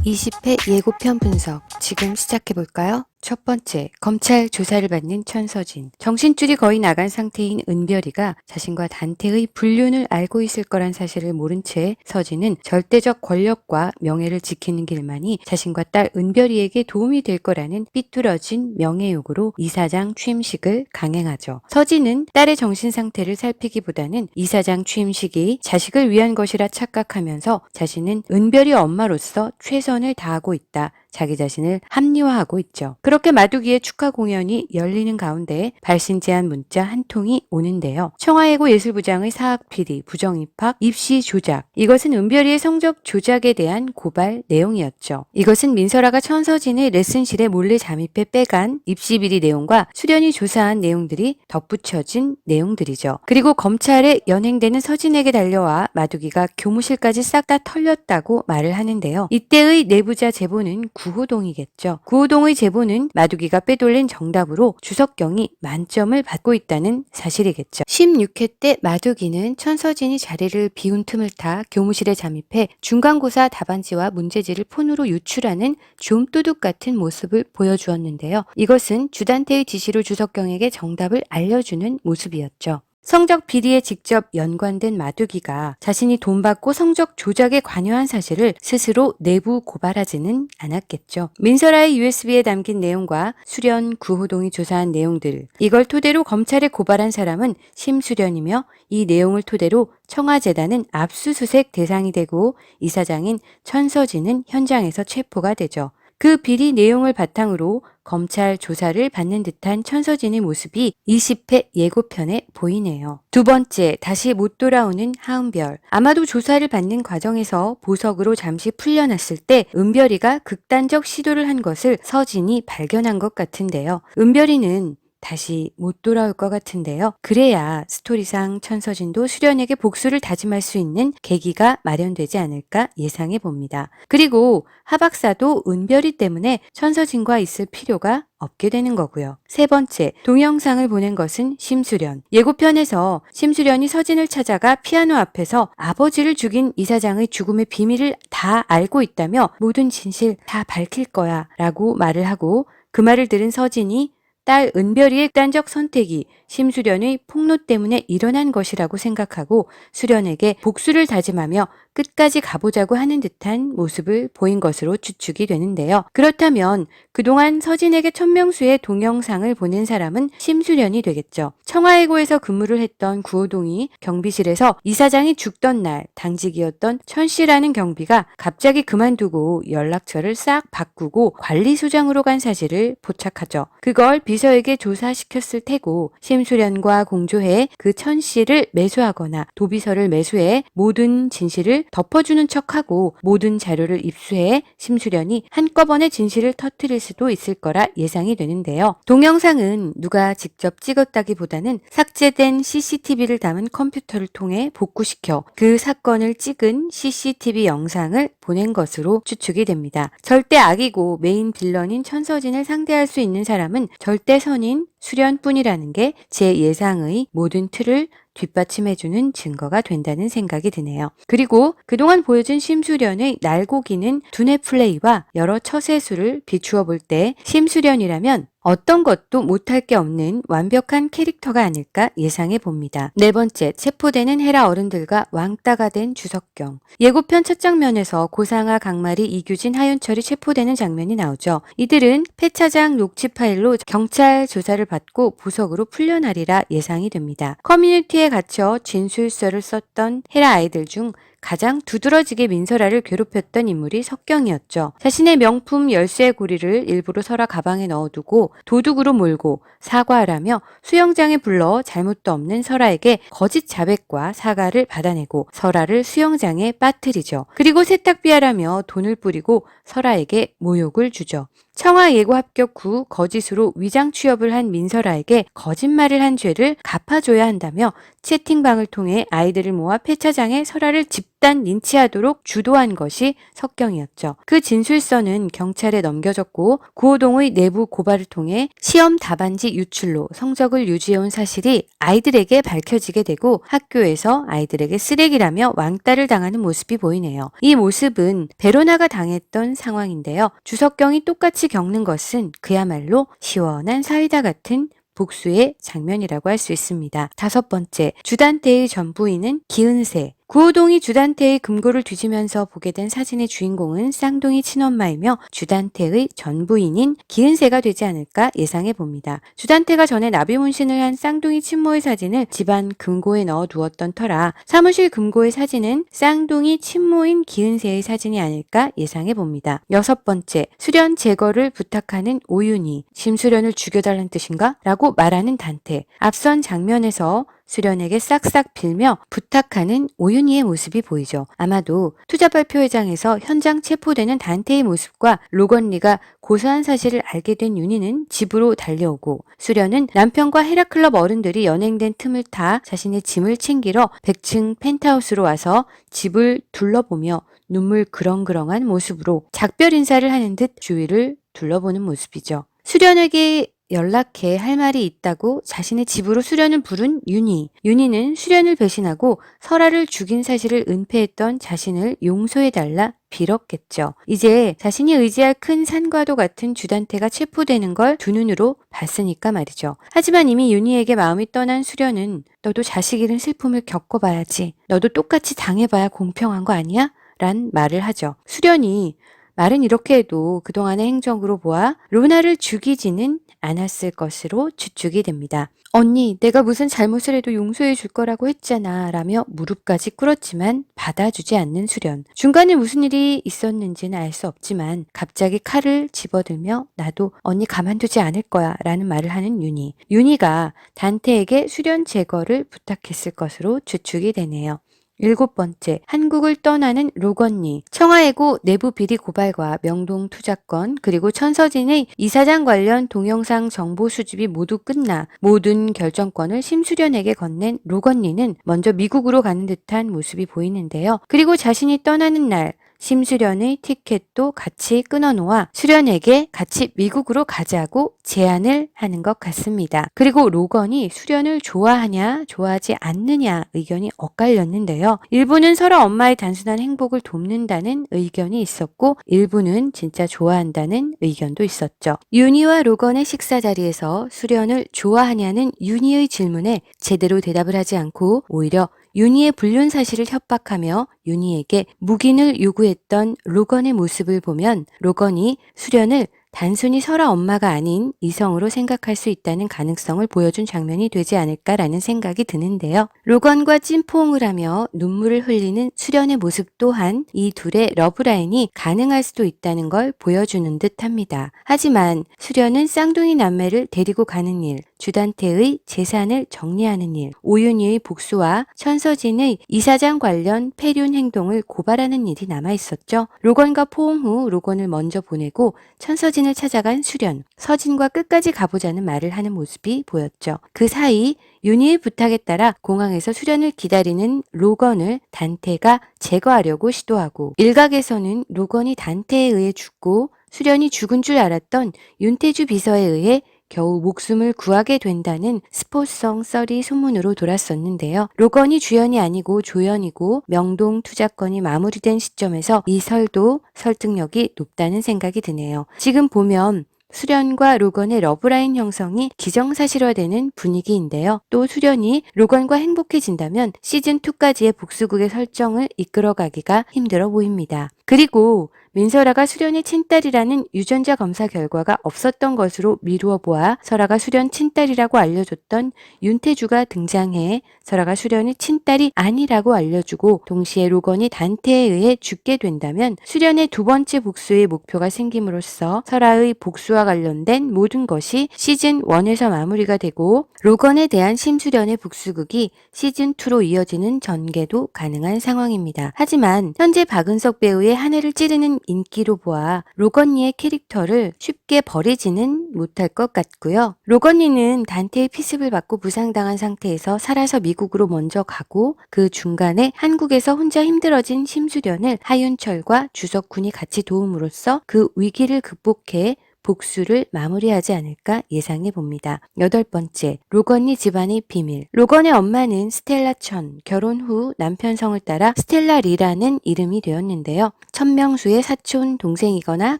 20회 예고편 분석 지금 시작해볼까요? 첫 번째, 검찰 조사를 받는 천서진. 정신줄이 거의 나간 상태인 은별이가 자신과 단테의 불륜을 알고 있을 거란 사실을 모른 채 서진은 절대적 권력과 명예를 지키는 길만이 자신과 딸 은별이에게 도움이 될 거라는 삐뚤어진 명예욕으로 이사장 취임식을 강행하죠. 서진은 딸의 정신 상태를 살피기보다는 이사장 취임식이 자식을 위한 것이라 착각하면서 자신은 은별이 엄마로서 최선을 다하고 있다. 자기 자신을 합리화하고 있죠. 그렇게 마두기의 축하 공연이 열리는 가운데 발신 제한 문자 한 통이 오는데요. 청와예고 예술부장의 사학 비리, 부정 입학, 입시 조작. 이것은 은별이의 성적 조작에 대한 고발 내용이었죠. 이것은 민설아가 천서진의 레슨실에 몰래 잠입해 빼간 입시 비리 내용과 수련이 조사한 내용들이 덧붙여진 내용들이죠. 그리고 검찰에 연행되는 서진에게 달려와 마두기가 교무실까지 싹 다 털렸다고 말을 하는데요. 이때의 내부자 제보는 구호동이겠죠. 구호동의 제보는 마두기가 빼돌린 정답으로 주석경이 만점을 받고 있다는 사실이겠죠. 16회 때 마두기는 천서진이 자리를 비운 틈을 타 교무실에 잠입해 중간고사 답안지와 문제지를 폰으로 유출하는 좀도둑 같은 모습을 보여주었는데요. 이것은 주단태의 지시로 주석경에게 정답을 알려주는 모습이었죠. 성적 비리에 직접 연관된 마두기가 자신이 돈 받고 성적 조작에 관여한 사실을 스스로 내부 고발하지는 않았겠죠. 민설아의 USB에 담긴 내용과 수련 구호동이 조사한 내용들, 이걸 토대로 검찰에 고발한 사람은 심수련이며 이 내용을 토대로 청와재단은 압수수색 대상이 되고 이사장인 천서진은 현장에서 체포가 되죠. 그 비리 내용을 바탕으로 검찰 조사를 받는 듯한 천서진의 모습이 20회 예고편에 보이네요. 두 번째, 다시 못 돌아오는 하은별. 아마도 조사를 받는 과정에서 보석으로 잠시 풀려났을 때 은별이가 극단적 시도를 한 것을 서진이 발견한 것 같은데요. 은별이는 다시 못 돌아올 것 같은데요. 그래야 스토리상 천서진도 수련에게 복수를 다짐할 수 있는 계기가 마련되지 않을까 예상해 봅니다. 그리고 하박사도 은별이 때문에 천서진과 있을 필요가 없게 되는 거고요. 세 번째, 동영상을 보낸 것은 심수련. 예고편에서 심수련이 서진을 찾아가 피아노 앞에서 아버지를 죽인 이사장의 죽음의 비밀을 다 알고 있다며 모든 진실 다 밝힐 거야 라고 말을 하고 그 말을 들은 서진이 딸 은별이의 극단적 선택이 심수련의 폭로 때문에 일어난 것이라고 생각하고 수련에게 복수를 다짐하며 끝까지 가보자고 하는 듯한 모습을 보인 것으로 추측이 되는데요. 그렇다면 그동안 서진에게 천명수의 동영상을 보낸 사람은 심수련이 되겠죠. 청와예고에서 근무를 했던 구호동이 경비실에서 이사장이 죽던 날 당직이었던 천씨라는 경비가 갑자기 그만두고 연락처를 싹 바꾸고 관리소장으로 간 사실을 포착하죠. 그걸 비서에게 조사시켰을 테고 심수련과 공조해 그 천씨를 매수하거나 도비서를 매수해 모든 진실을 덮어주는 척하고 모든 자료를 입수해 심수련이 한꺼번에 진실을 터뜨릴 수도 있을 거라 예상이 되는데요. 동영상은 누가 직접 찍었다기보다는 삭제된 CCTV를 담은 컴퓨터를 통해 복구시켜 그 사건을 찍은 CCTV 영상을 보낸 것으로 추측이 됩니다. 절대 악이고 메인 빌런인 천서진을 상대할 수 있는 사람은 절대 선인 수련뿐이라는 게 제 예상의 모든 틀을 뒷받침해주는 증거가 된다는 생각이 드네요. 그리고 그동안 보여준 심수련의 날고기는 두뇌 플레이와 여러 처세술을 비추어 볼 때 심수련이라면 어떤 것도 못할 게 없는 완벽한 캐릭터가 아닐까 예상해 봅니다. 네 번째, 체포되는 헤라 어른들과 왕따가 된 주석경. 예고편 첫 장면에서 고상아, 강마리, 이규진, 하윤철이 체포되는 장면이 나오죠. 이들은 폐차장 녹취 파일로 경찰 조사를 받고 보석으로 풀려나리라 예상이 됩니다. 커뮤니티에 갇혀 진술서를 썼던 헤라 아이들 중 가장 두드러지게 민설아를 괴롭혔던 인물이 석경이었죠. 자신의 명품 열쇠 고리를 일부러 설아 가방에 넣어두고 도둑으로 몰고 사과하라며 수영장에 불러 잘못도 없는 설아에게 거짓 자백과 사과를 받아내고 설아를 수영장에 빠뜨리죠. 그리고 세탁비하라며 돈을 뿌리고 설아에게 모욕을 주죠. 청와 예고 합격 후 거짓으로 위장 취업을 한 민설아에게 거짓말을 한 죄를 갚아줘야 한다며 채팅방을 통해 아이들을 모아 폐차장에 설아를 집단 린치하도록 주도한 것이 석경이었죠. 그 진술서는 경찰에 넘겨졌고 구호동의 내부 고발을 통해 시험 답안지 유출로 성적을 유지해온 사실이 아이들에게 밝혀지게 되고 학교에서 아이들에게 쓰레기라며 왕따를 당하는 모습이 보이네요. 이 모습은 베로나가 당했던 상황인데요. 주석경이 똑같이 겪는 것은 그야말로 시원한 사이다 같은 복수의 장면이라고 할 수 있습니다. 5번째, 주단태의 전부인은 기은세. 구호동이 주단태의 금고를 뒤지면서 보게 된 사진의 주인공은 쌍둥이 친엄마이며 주단태의 전부인인 기은세가 되지 않을까 예상해 봅니다. 주단태가 전에 나비문신을 한 쌍둥이 친모의 사진을 집안 금고에 넣어 두었던 터라 사무실 금고의 사진은 쌍둥이 친모인 기은세의 사진이 아닐까 예상해 봅니다. 6번째, 수련 제거를 부탁하는 오윤희. 심수련을 죽여달라는 뜻인가? 라고 말하는 단태. 앞선 장면에서 수련에게 싹싹 빌며 부탁하는 오윤희의 모습이 보이죠. 아마도 투자발표회장에서 현장 체포되는 단태의 모습과 로건리가 고소한 사실을 알게 된 윤희는 집으로 달려오고 수련은 남편과 헤라클럽 어른들이 연행된 틈을 타 자신의 짐을 챙기러 100층 펜트하우스로 와서 집을 둘러보며 눈물 그렁그렁한 모습으로 작별 인사를 하는 듯 주위를 둘러보는 모습이죠. 수련에게 연락해 할 말이 있다고 자신의 집으로 수련을 부른 윤희. 윤희는 수련을 배신하고 설아를 죽인 사실을 은폐했던 자신을 용서해달라 빌었겠죠. 이제 자신이 의지할 큰 산과도 같은 주단태가 체포되는 걸 두 눈으로 봤으니까 말이죠. 하지만 이미 윤희에게 마음이 떠난 수련은 너도 자식 잃은 슬픔을 겪어봐야지. 너도 똑같이 당해봐야 공평한 거 아니야? 란 말을 하죠. 수련이 말은 이렇게 해도 그동안의 행적으로 보아 로나를 죽이지는 않았을 것으로 추측이 됩니다. 언니, 내가 무슨 잘못을 해도 용서해 줄 거라고 했잖아 라며 무릎까지 꿇었지만 받아주지 않는 수련. 중간에 무슨 일이 있었는지는 알 수 없지만 갑자기 칼을 집어들며 나도 언니 가만두지 않을 거야 라는 말을 하는 윤희. 윤희가 단태에게 수련 제거를 부탁했을 것으로 추측이 되네요. 7번째, 한국을 떠나는 로건리. 청와해고 내부 비리 고발과 명동 투자건 그리고 천서진의 이사장 관련 동영상 정보 수집이 모두 끝나 모든 결정권을 심수련에게 건넨 로건리는 먼저 미국으로 가는 듯한 모습이 보이는데요. 그리고 자신이 떠나는 날 심수련의 티켓도 같이 끊어놓아 수련에게 같이 미국으로 가자고 제안을 하는 것 같습니다. 그리고 로건이 수련을 좋아하냐 좋아하지 않느냐 의견이 엇갈렸는데요. 일부는 설아 엄마의 단순한 행복을 돕는다는 의견이 있었고 일부는 진짜 좋아한다는 의견도 있었죠. 윤희와 로건의 식사 자리에서 수련을 좋아하냐는 윤희의 질문에 제대로 대답을 하지 않고 오히려 윤희의 불륜 사실을 협박하며 윤희에게 묵인을 요구했던 로건의 모습을 보면 로건이 수련을 단순히 설아 엄마가 아닌 이성으로 생각할 수 있다는 가능성을 보여준 장면이 되지 않을까라는 생각이 드는데요. 로건과 찐포옹을 하며 눈물을 흘리는 수련의 모습 또한 이 둘의 러브라인이 가능할 수도 있다는 걸 보여주는 듯합니다. 하지만 수련은 쌍둥이 남매를 데리고 가는 일, 주단태의 재산을 정리하는 일, 오윤희의 복수와 천서진의 이사장 관련 폐륜 행동을 고발하는 일이 남아있었죠. 로건과 포옹 후 로건을 먼저 보내고 천서진을 찾아간 수련, 서진과 끝까지 가보자는 말을 하는 모습이 보였죠. 그 사이 윤희의 부탁에 따라 공항에서 수련을 기다리는 로건을 단태가 제거하려고 시도하고 일각에서는 로건이 단태에 의해 죽고 수련이 죽은 줄 알았던 윤태주 비서에 의해 겨우 목숨을 구하게 된다는 스포성 썰이 소문으로 돌았었는데요. 로건이 주연이 아니고 조연이고 명동 투자건이 마무리된 시점에서 이 설도 설득력이 높다는 생각이 드네요. 지금 보면 수련과 로건의 러브라인 형성이 기정사실화되는 분위기인데요. 또 수련이 로건과 행복해진다면 시즌2까지의 복수극의 설정을 이끌어가기가 힘들어 보입니다. 그리고 민설아가 수련의 친딸이라는 유전자 검사 결과가 없었던 것으로 미루어 보아 설아가 수련 친딸이라고 알려줬던 윤태주가 등장해 설아가 수련의 친딸이 아니라고 알려주고 동시에 로건이 단태에 의해 죽게 된다면 수련의 두 번째 복수의 목표가 생김으로써 설아의 복수와 관련된 모든 것이 시즌1에서 마무리가 되고 로건에 대한 심수련의 복수극이 시즌2로 이어지는 전개도 가능한 상황입니다. 하지만 현재 박은석 배우의 하늘을 찌르는 인기로 보아 로건니의 캐릭터를 쉽게 버리지는 못할 것 같고요. 로건니는 단테의 피습을 받고 부상당한 상태에서 살아서 미국으로 먼저 가고 그 중간에 한국에서 혼자 힘들어진 심수련을 하윤철과 주석훈이 같이 도움으로써 그 위기를 극복해 복수를 마무리하지 않을까 예상해 봅니다. 8번째, 로건니 집안의 비밀. 로건의 엄마는 스텔라 천, 결혼 후 남편 성을 따라 스텔라 리라는 이름이 되었는데요. 천명수의 사촌 동생이거나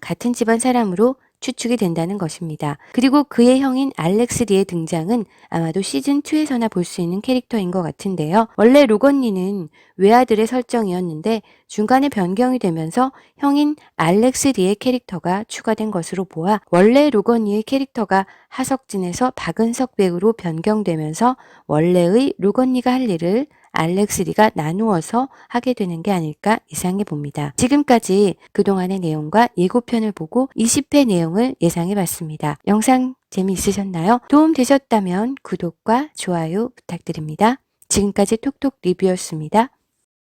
같은 집안 사람으로 추측이 된다는 것입니다. 그리고 그의 형인 알렉스 리의 등장은 아마도 시즌2에서나 볼 수 있는 캐릭터인 것 같은데요. 원래 로건니는 외아들의 설정이었는데 중간에 변경이 되면서 형인 알렉스 리의 캐릭터가 추가된 것으로 보아 원래 로건니의 캐릭터가 하석진에서 박은석 배우로 변경되면서 원래의 로건니가 할 일을 알렉스 리가 나누어서 하게 되는 게 아닐까 예상해 봅니다. 지금까지 그동안의 내용과 예고편을 보고 20회 내용을 예상해 봤습니다. 영상 재미있으셨나요? 도움 되셨다면 구독과 좋아요 부탁드립니다. 지금까지 톡톡 리뷰였습니다.